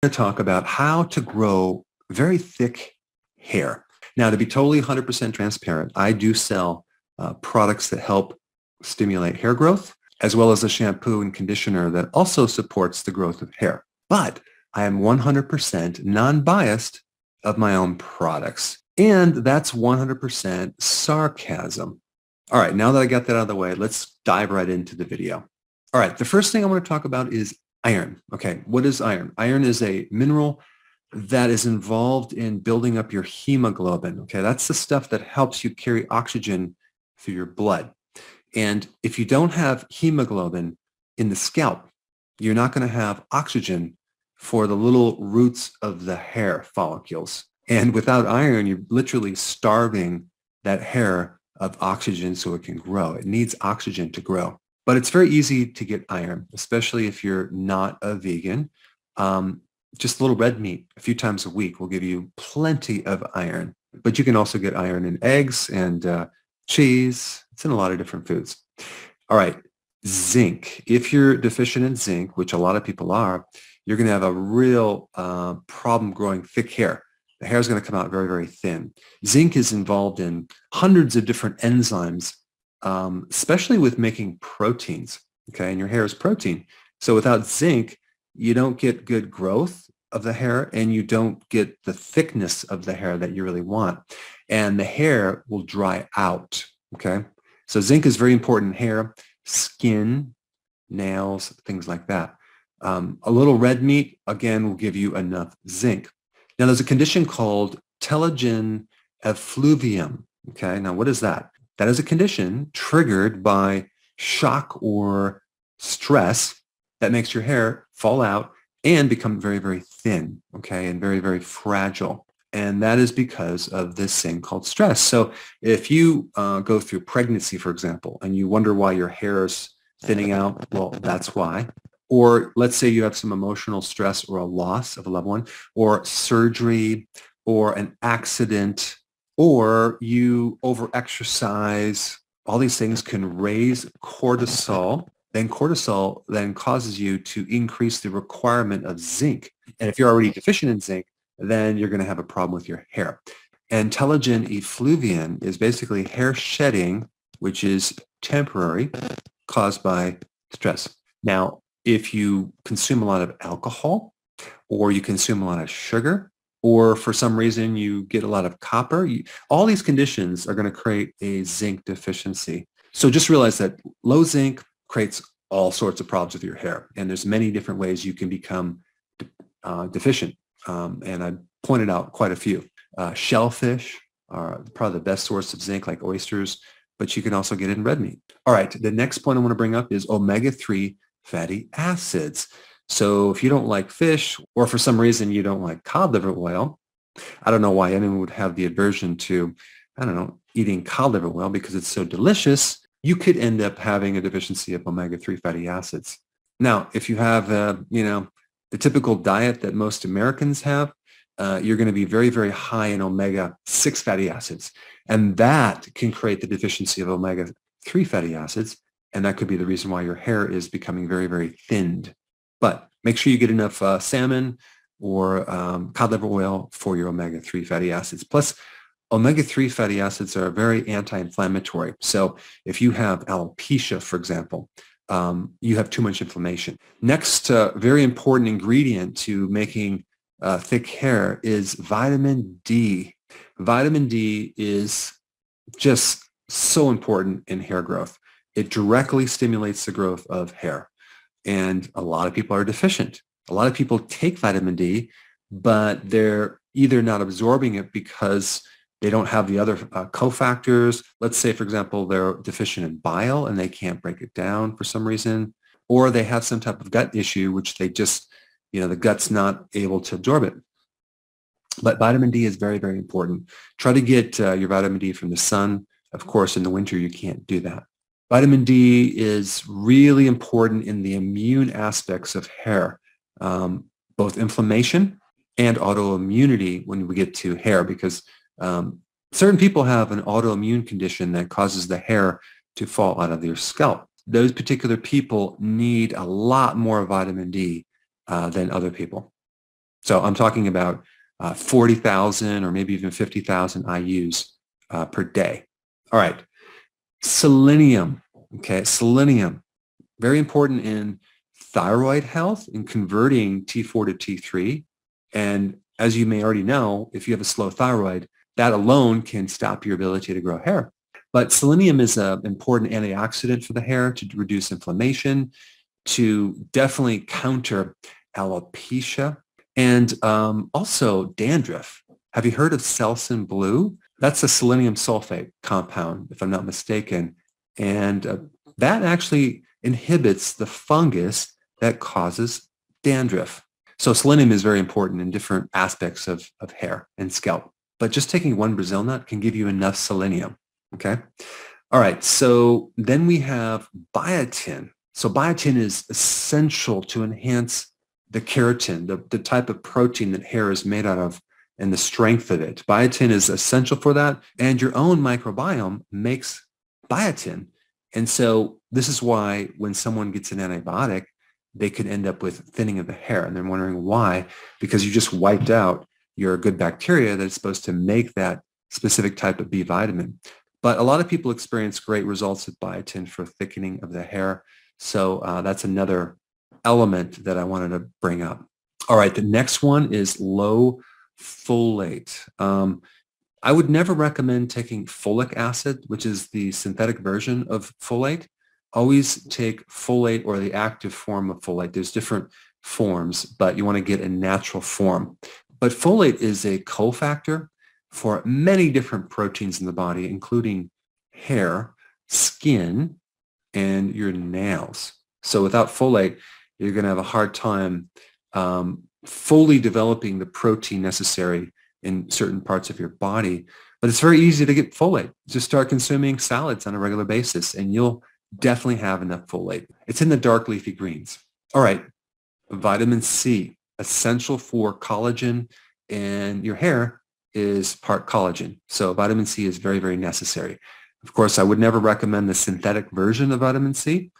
To talk about how to grow very thick hair. Now, to be totally 100% transparent, I do sell products that help stimulate hair growth, as well as a shampoo and conditioner that also supports the growth of hair. But I am 100% non-biased of my own products. And that's 100% sarcasm. All right, now that I got that out of the way, let's dive right into the video. All right, the first thing I want to talk about is iron. Okay, what is iron? Iron is a mineral that is involved in building up your hemoglobin. Okay, that's the stuff that helps you carry oxygen through your blood. And if you don't have hemoglobin in the scalp, you're not going to have oxygen for the little roots of the hair follicles. And without iron, you're literally starving that hair of oxygen so it can grow. It needs oxygen to grow. But it's very easy to get iron, especially if you're not a vegan. Just a little red meat a few times a week will give you plenty of iron. But you can also get iron in eggs and cheese. It's in a lot of different foods. All right, zinc. If you're deficient in zinc, which a lot of people are, you're going to have a real problem growing thick hair. The hair is going to come out very, very thin. Zinc is involved in hundreds of different enzymes, especially with making proteins, okay? And your hair is protein. So without zinc, you don't get good growth of the hair and you don't get the thickness of the hair that you really want. And the hair will dry out, okay? So zinc is very important in hair, skin, nails, things like that. A little red meat, again, will give you enough zinc. Now, there's a condition called telogen effluvium, okay? Now, what is that? That is a condition triggered by shock or stress that makes your hair fall out and become very, very thin, okay, and very, very fragile. And that is because of this thing called stress. So if you go through pregnancy, for example, and you wonder why your hair is thinning out, well, that's why. Or let's say you have some emotional stress or a loss of a loved one, or surgery, or an accident, or you overexercise. All these things can raise cortisol. Then cortisol then causes you to increase the requirement of zinc. And if you're already deficient in zinc, then you're going to have a problem with your hair. And telogen effluvium is basically hair shedding, which is temporary, caused by stress. Now, if you consume a lot of alcohol, or you consume a lot of sugar, or for some reason you get a lot of copper, all these conditions are going to create a zinc deficiency. So just realize that low zinc creates all sorts of problems with your hair. And there's many different ways you can become deficient. And I pointed out quite a few. Shellfish are probably the best source of zinc, like oysters, but you can also get it in red meat. All right, the next point I want to bring up is omega-3 fatty acids. So if you don't like fish, or for some reason you don't like cod liver oil, I don't know why anyone would have the aversion to, I don't know, eating cod liver oil because it's so delicious, you could end up having a deficiency of omega-3 fatty acids. Now, if you have, the typical diet that most Americans have, you're going to be very, very high in omega-6 fatty acids. And that can create the deficiency of omega-3 fatty acids. And that could be the reason why your hair is becoming very, very thinned. But make sure you get enough salmon or cod liver oil for your omega-3 fatty acids. Plus, omega-3 fatty acids are very anti-inflammatory. So if you have alopecia, for example, you have too much inflammation. Next, very important ingredient to making thick hair is vitamin D. Vitamin D is just so important in hair growth. It directly stimulates the growth of hair. And a lot of people are deficient. A lot of people take vitamin D, but they're either not absorbing it because they don't have the other cofactors. Let's say, for example, they're deficient in bile and they can't break it down for some reason, or they have some type of gut issue, which they just, the gut's not able to absorb it. But vitamin D is very, very important. Try to get your vitamin D from the sun. Of course, in the winter, you can't do that. Vitamin D is really important in the immune aspects of hair, both inflammation and autoimmunity when we get to hair, because certain people have an autoimmune condition that causes the hair to fall out of their scalp. Those particular people need a lot more vitamin D than other people. So I'm talking about 40,000 or maybe even 50,000 IUs per day. All right. Selenium. Okay. Selenium, very important in thyroid health, in converting T4 to T3. And as you may already know, if you have a slow thyroid, that alone can stop your ability to grow hair. But selenium is an important antioxidant for the hair to reduce inflammation, to definitely counter alopecia, and also dandruff. Have you heard of Selsun Blue? That's a selenium sulfate compound, if I'm not mistaken. And that actually inhibits the fungus that causes dandruff. So selenium is very important in different aspects of hair and scalp. But just taking one Brazil nut can give you enough selenium. Okay. All right. So then we have biotin. So biotin is essential to enhance the keratin, the type of protein that hair is made out of, and the strength of it. Biotin is essential for that. And your own microbiome makes biotin. And so this is why when someone gets an antibiotic, they could end up with thinning of the hair. And they're wondering why, because you just wiped out your good bacteria that's supposed to make that specific type of B vitamin. But a lot of people experience great results with biotin for thickening of the hair. So that's another element that I wanted to bring up. All right, the next one is low folate. I would never recommend taking folic acid, which is the synthetic version of folate. Always take folate or the active form of folate. There's different forms, but you want to get a natural form. But folate is a cofactor for many different proteins in the body, including hair, skin, and your nails. So without folate, you're going to have a hard time fully developing the protein necessary in certain parts of your body. But it's very easy to get folate. Just start consuming salads on a regular basis, and you'll definitely have enough folate. It's in the dark leafy greens. All right, vitamin C, essential for collagen, and your hair is part collagen. So vitamin C is very, very necessary. Of course, I would never recommend the synthetic version of vitamin C.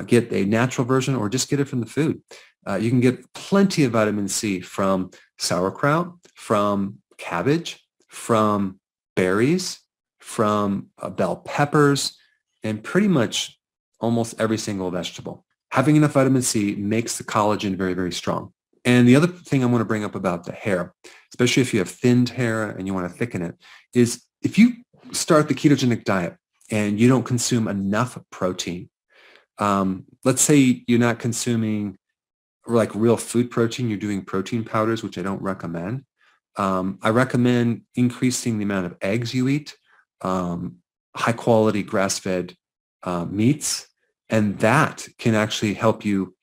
Get a natural version or just get it from the food. You can get plenty of vitamin C from sauerkraut, from cabbage, from berries, from bell peppers, and pretty much almost every single vegetable. Having enough vitamin C makes the collagen very, very strong. And the other thing I want to bring up about the hair, especially if you have thinned hair and you want to thicken it, is if you start the ketogenic diet and you don't consume enough protein, let's say you're not consuming like real food protein, you're doing protein powders, which I don't recommend. I recommend increasing the amount of eggs you eat, high quality grass-fed meats, and that can actually help you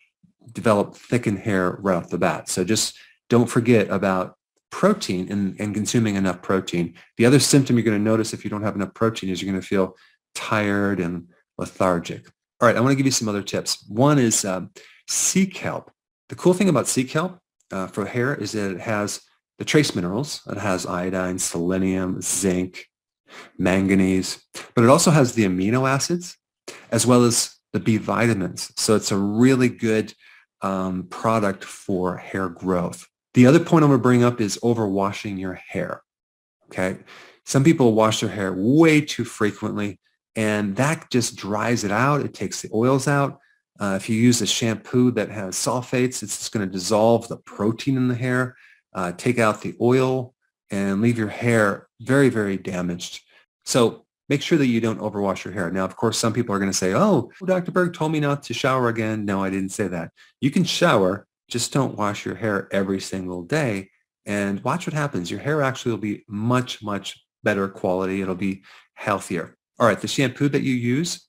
develop thickened hair right off the bat. So just don't forget about protein and consuming enough protein. The other symptom you're going to notice if you don't have enough protein is you're going to feel tired and lethargic. All right, I want to give you some other tips. One is sea kelp. The cool thing about sea kelp for hair is that it has the trace minerals. It has iodine, selenium, zinc, manganese, but it also has the amino acids as well as the B vitamins. So it's a really good product for hair growth. The other point I'm going to bring up is overwashing your hair. Okay. Some people wash their hair way too frequently, and that just dries it out. It takes the oils out. If you use a shampoo that has sulfates, it's just going to dissolve the protein in the hair, take out the oil, and leave your hair very, very damaged. So make sure that you don't overwash your hair. Now, of course, some people are going to say, oh, Dr. Berg told me not to shower again. No, I didn't say that. You can shower, just don't wash your hair every single day, and watch what happens. Your hair actually will be much, much better quality. It'll be healthier. All right, the shampoo that you use,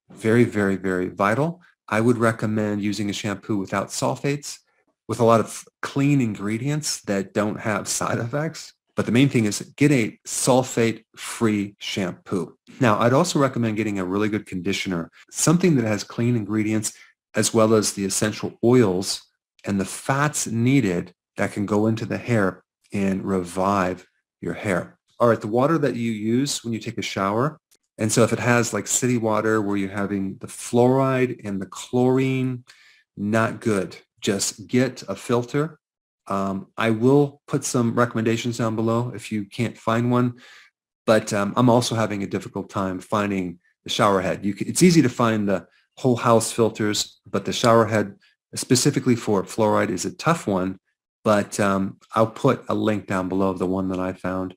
very, very, very vital. I would recommend using a shampoo without sulfates, with a lot of clean ingredients that don't have side effects. But the main thing is get a sulfate-free shampoo. Now, I'd also recommend getting a really good conditioner, something that has clean ingredients as well as the essential oils and the fats needed that can go into the hair and revive your hair. All right, the water that you use when you take a shower, and so if it has like city water where you're having the fluoride and the chlorine, not good. Just get a filter I will put some recommendations down below if you can't find one, but I'm also having a difficult time finding the shower head. It's easy to find the whole house filters, but the shower head specifically for fluoride is a tough one, but I'll put a link down below of the one that I found.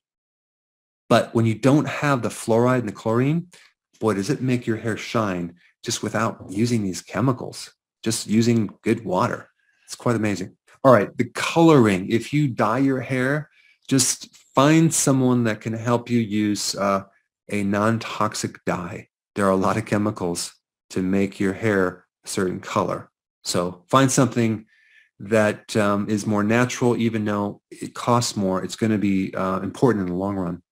But when you don't have the fluoride and the chlorine, boy, does it make your hair shine just without using these chemicals, just using good water. It's quite amazing. All right, the coloring. If you dye your hair, just find someone that can help you use a non-toxic dye. There are a lot of chemicals to make your hair a certain color. So find something that is more natural, even though it costs more. It's going to be important in the long run.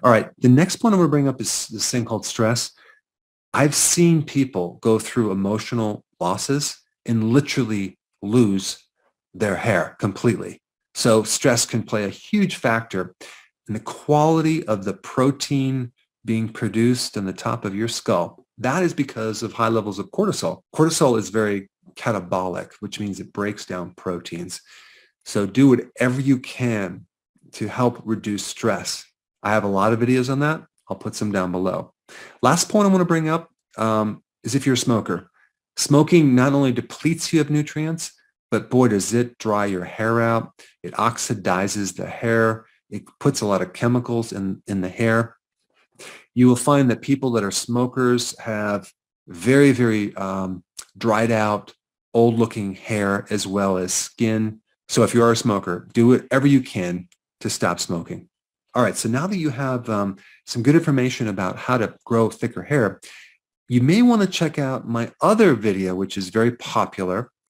All right, the next point I'm going to bring up is this thing called stress. I've seen people go through emotional losses and literally lose their hair completely. So stress can play a huge factor in the quality of the protein being produced on the top of your skull. That is because of high levels of cortisol. Cortisol is very catabolic, which means it breaks down proteins. So do whatever you can to help reduce stress. I have a lot of videos on that. I'll put some down below. Last point I want to bring up is if you're a smoker. Smoking not only depletes you of nutrients, but boy, does it dry your hair out. It oxidizes the hair. It puts a lot of chemicals in the hair. You will find that people that are smokers have very, very dried out, old looking hair as well as skin. So if you are a smoker, do whatever you can to stop smoking. All right, so now that you have some good information about how to grow thicker hair, you may want to check out my other video, which is very popular.